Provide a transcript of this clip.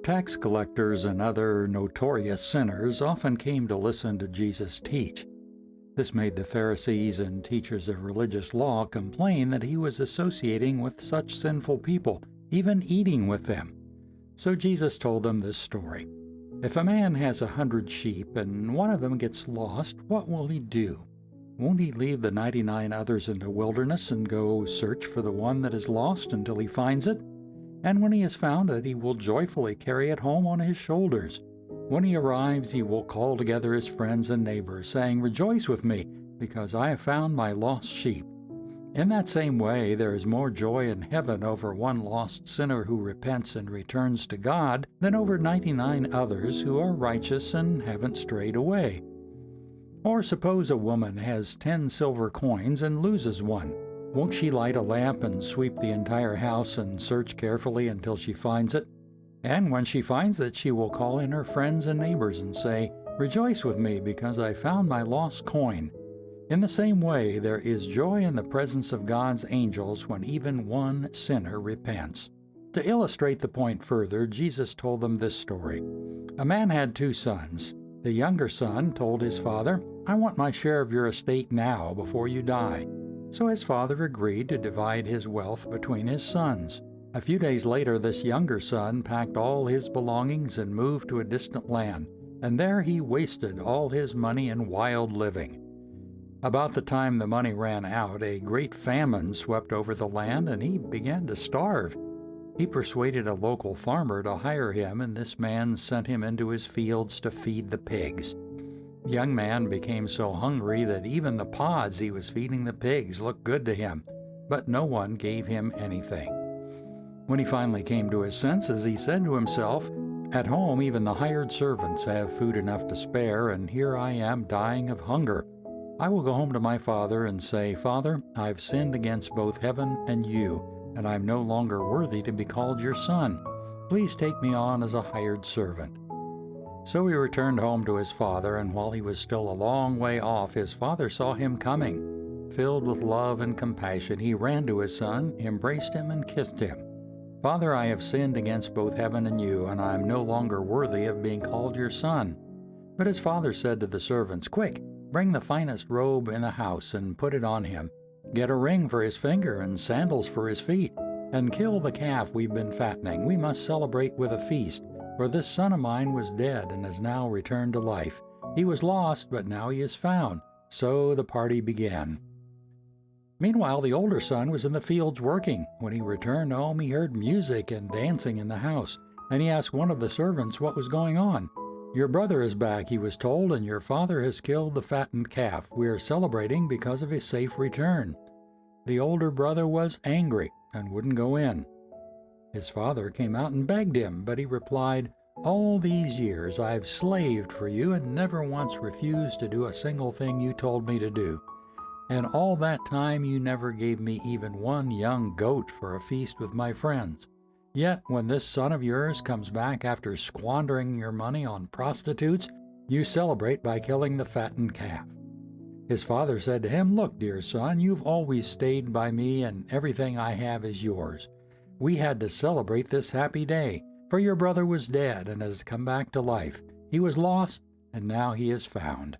Tax collectors and other notorious sinners often came to listen to Jesus teach. This made the Pharisees and teachers of religious law complain that he was associating with such sinful people, even eating with them. So Jesus told them this story. If a man has 100 sheep and one of them gets lost, what will he do? Won't he leave the 99 others in the wilderness and go search for the one that is lost until he finds it? And when he has found it, he will joyfully carry it home on his shoulders. When he arrives, he will call together his friends and neighbors, saying, "Rejoice with me, because I have found my lost sheep." In that same way, there is more joy in heaven over one lost sinner who repents and returns to God than over 99 others who are righteous and haven't strayed away. Or suppose a woman has 10 silver coins and loses one. Won't she light a lamp and sweep the entire house and search carefully until she finds it? And when she finds it, she will call in her friends and neighbors and say, "Rejoice with me, because I found my lost coin." In the same way, there is joy in the presence of God's angels when even one sinner repents. To illustrate the point further, Jesus told them this story. A man had 2 sons. The younger son told his father, "I want my share of your estate now before you die." So his father agreed to divide his wealth between his sons. A few days later, this younger son packed all his belongings and moved to a distant land, and there he wasted all his money in wild living. About the time the money ran out, a great famine swept over the land, and he began to starve. He persuaded a local farmer to hire him, and this man sent him into his fields to feed the pigs. The young man became so hungry that even the pods he was feeding the pigs looked good to him, but no one gave him anything. When he finally came to his senses, he said to himself, "At home even the hired servants have food enough to spare, and here I am dying of hunger. I will go home to my father and say, 'Father, I've sinned against both heaven and you, and I'm no longer worthy to be called your son. Please take me on as a hired servant.' So he returned home to his father, and while he was still a long way off, his father saw him coming. Filled with love and compassion, he ran to his son, embraced him, and kissed him. 'Father, I have sinned against both heaven and you, and I am no longer worthy of being called your son.' But his father said to the servants, 'Quick, bring the finest robe in the house and put it on him. Get a ring for his finger and sandals for his feet, and kill the calf we've been fattening. We must celebrate with a feast, for this son of mine was dead and has now returned to life. He was lost, but now he is found.' So the party began. Meanwhile, the older son was in the fields working. When he returned home, he heard music and dancing in the house, and he asked one of the servants what was going on. 'Your brother is back,' he was told, 'and your father has killed the fattened calf. We are celebrating because of his safe return.' The older brother was angry and wouldn't go in. His father came out and begged him, but he replied, 'All these years I've slaved for you and never once refused to do a single thing you told me to do. And all that time you never gave me even one young goat for a feast with my friends. Yet when this son of yours comes back after squandering your money on prostitutes, you celebrate by killing the fattened calf.' His father said to him, 'Look, dear son, you've always stayed by me and everything I have is yours. We had to celebrate this happy day, for your brother was dead and has come back to life. He was lost, and now he is found.'